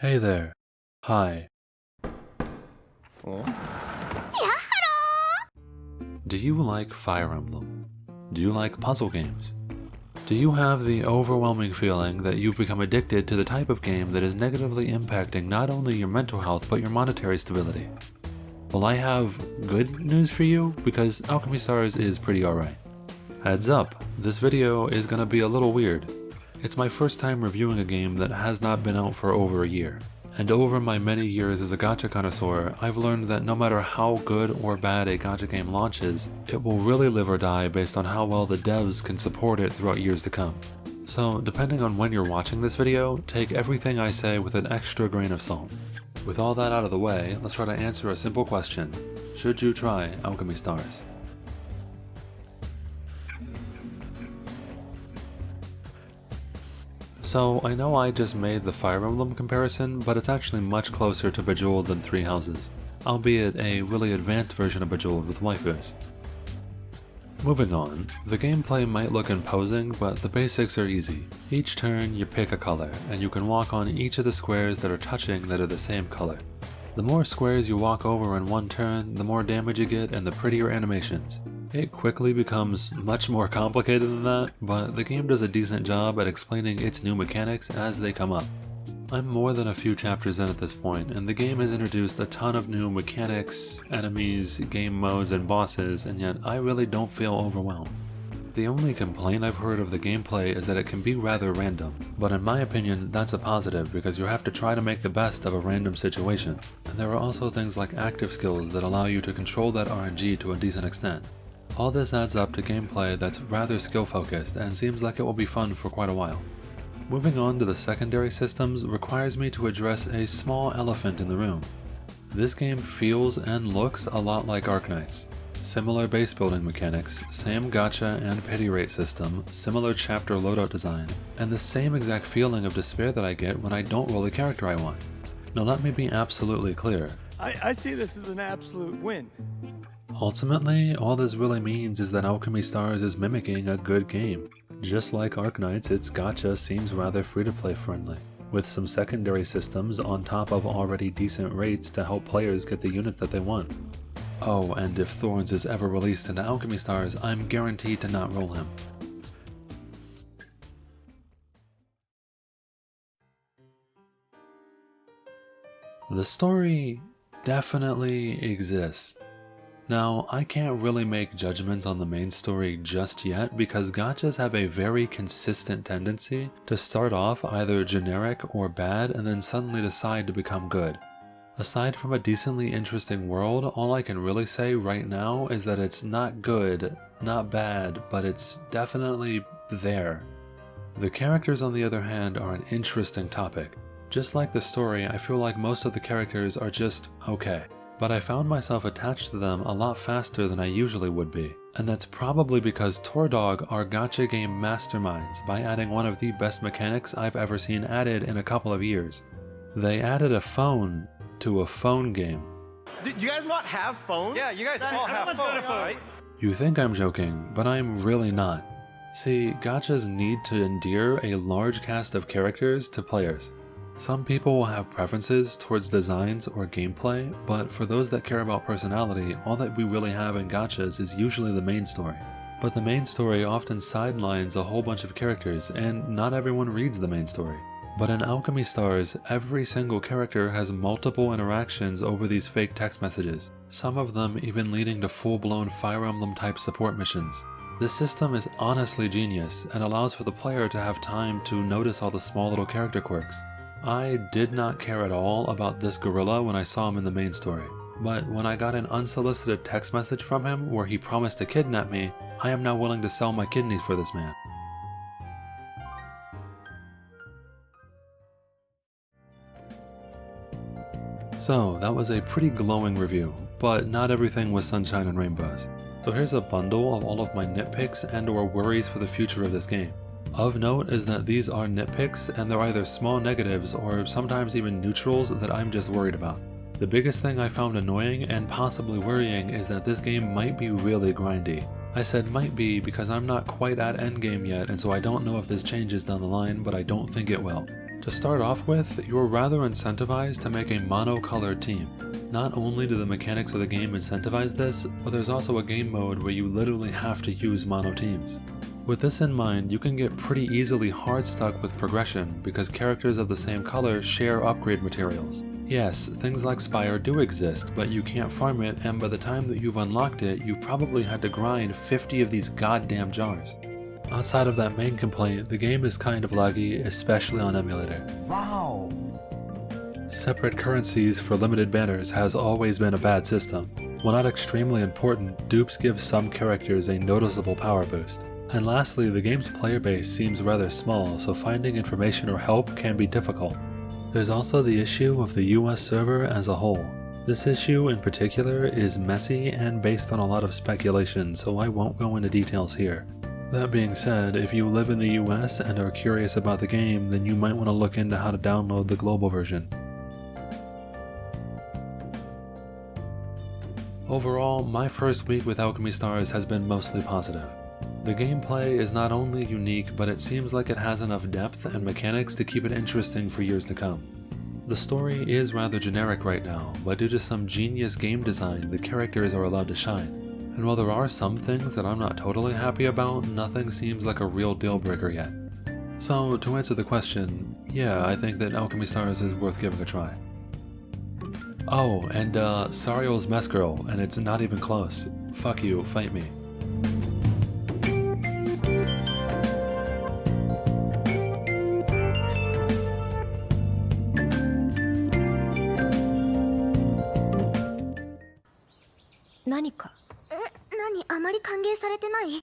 Hey there. Hi. Oh. Do you like Fire Emblem? Do you like puzzle games? Do you have the overwhelming feeling that you've become addicted to the type of game that is negatively impacting not only your mental health but your monetary stability? Well, I have good news for you because Alchemy Stars is pretty alright. Heads up, this video is gonna be a little weird. It's my first time reviewing a game that has not been out for over a year. And over my many years as a gacha connoisseur, I've learned that no matter how good or bad a gacha game launches, it will really live or die based on how well the devs can support it throughout years to come. So depending on when you're watching this video, take everything I say with an extra grain of salt. With all that out of the way, let's try to answer a simple question. Should you try Alchemy Stars? So, I know I just made the Fire Emblem comparison, but it's actually much closer to Bejeweled than Three Houses, albeit a really advanced version of Bejeweled with waifus. Moving on, the gameplay might look imposing, but the basics are easy. Each turn you pick a color, and you can walk on each of the squares that are touching that are the same color. The more squares you walk over in one turn, the more damage you get and the prettier animations. It quickly becomes much more complicated than that, but the game does a decent job at explaining its new mechanics as they come up. I'm more than a few chapters in at this point, and the game has introduced a ton of new mechanics, enemies, game modes, and bosses, and yet I really don't feel overwhelmed. The only complaint I've heard of the gameplay is that it can be rather random, but in my opinion that's a positive because you have to try to make the best of a random situation, and there are also things like active skills that allow you to control that RNG to a decent extent. All this adds up to gameplay that's rather skill focused and seems like it will be fun for quite a while. Moving on to the secondary systems requires me to address a small elephant in the room. This game feels and looks a lot like Arknights. Similar base building mechanics, same gacha and pity rate system, similar chapter loadout design, and the same exact feeling of despair that I get when I don't roll the character I want. Now let me be absolutely clear. I see this as an absolute win. Ultimately, all this really means is that Alchemy Stars is mimicking a good game. Just like Arknights, its gacha seems rather free-to-play friendly, with some secondary systems on top of already decent rates to help players get the units that they want. Oh, and if Thorns is ever released into Alchemy Stars, I'm guaranteed to not roll him. The story definitely exists. Now, I can't really make judgments on the main story just yet because gachas have a very consistent tendency to start off either generic or bad and then suddenly decide to become good. Aside from a decently interesting world, all I can really say right now is that it's not good, not bad, but it's definitely there. The characters on the other hand are an interesting topic. Just like the story, I feel like most of the characters are just okay. But I found myself attached to them a lot faster than I usually would be, and that's probably because Tordog are gacha game masterminds by adding one of the best mechanics I've ever seen added in a couple of years. They added a phone to a phone game. Do you guys not have phones? Yeah, you guys all have phones, right? You think I'm joking, but I'm really not. See, gachas need to endear a large cast of characters to players. Some people will have preferences towards designs or gameplay, but for those that care about personality, all that we really have in gachas is usually the main story. But the main story often sidelines a whole bunch of characters, and not everyone reads the main story. But in Alchemy Stars, every single character has multiple interactions over these fake text messages, some of them even leading to full-blown Fire Emblem type support missions. This system is honestly genius, and allows for the player to have time to notice all the small little character quirks. I did not care at all about this gorilla when I saw him in the main story, but when I got an unsolicited text message from him where he promised to kidnap me, I am now willing to sell my kidneys for this man. So that was a pretty glowing review, but not everything was sunshine and rainbows. So here's a bundle of all of my nitpicks and or worries for the future of this game. Of note is that these are nitpicks and they're either small negatives or sometimes even neutrals that I'm just worried about. The biggest thing I found annoying and possibly worrying is that this game might be really grindy. I said might be because I'm not quite at endgame yet and so I don't know if this changes down the line, but I don't think it will. To start off with, you're rather incentivized to make a monocolored team. Not only do the mechanics of the game incentivize this, but there's also a game mode where you literally have to use mono teams. With this in mind, you can get pretty easily hard stuck with progression because characters of the same color share upgrade materials. Yes, things like Spire do exist, but you can't farm it, and by the time that you've unlocked it, you probably had to grind 50 of these goddamn jars. Outside of that main complaint, the game is kind of laggy, especially on emulator. Wow! Separate currencies for limited banners has always been a bad system. While not extremely important, dupes give some characters a noticeable power boost. And lastly, the game's player base seems rather small, so finding information or help can be difficult. There's also the issue of the US server as a whole. This issue in particular is messy and based on a lot of speculation, so I won't go into details here. That being said, if you live in the US and are curious about the game, then you might want to look into how to download the global version. Overall, my first week with Alchemy Stars has been mostly positive. The gameplay is not only unique, but it seems like it has enough depth and mechanics to keep it interesting for years to come. The story is rather generic right now, but due to some genius game design, the characters are allowed to shine. And while there are some things that I'm not totally happy about, nothing seems like a real deal breaker yet. So, to answer the question, yeah, I think that Alchemy Stars is worth giving a try. Oh, and Sariel's Mess Girl, and it's not even close. Fuck you, fight me.何か？何？あまり歓迎されてない？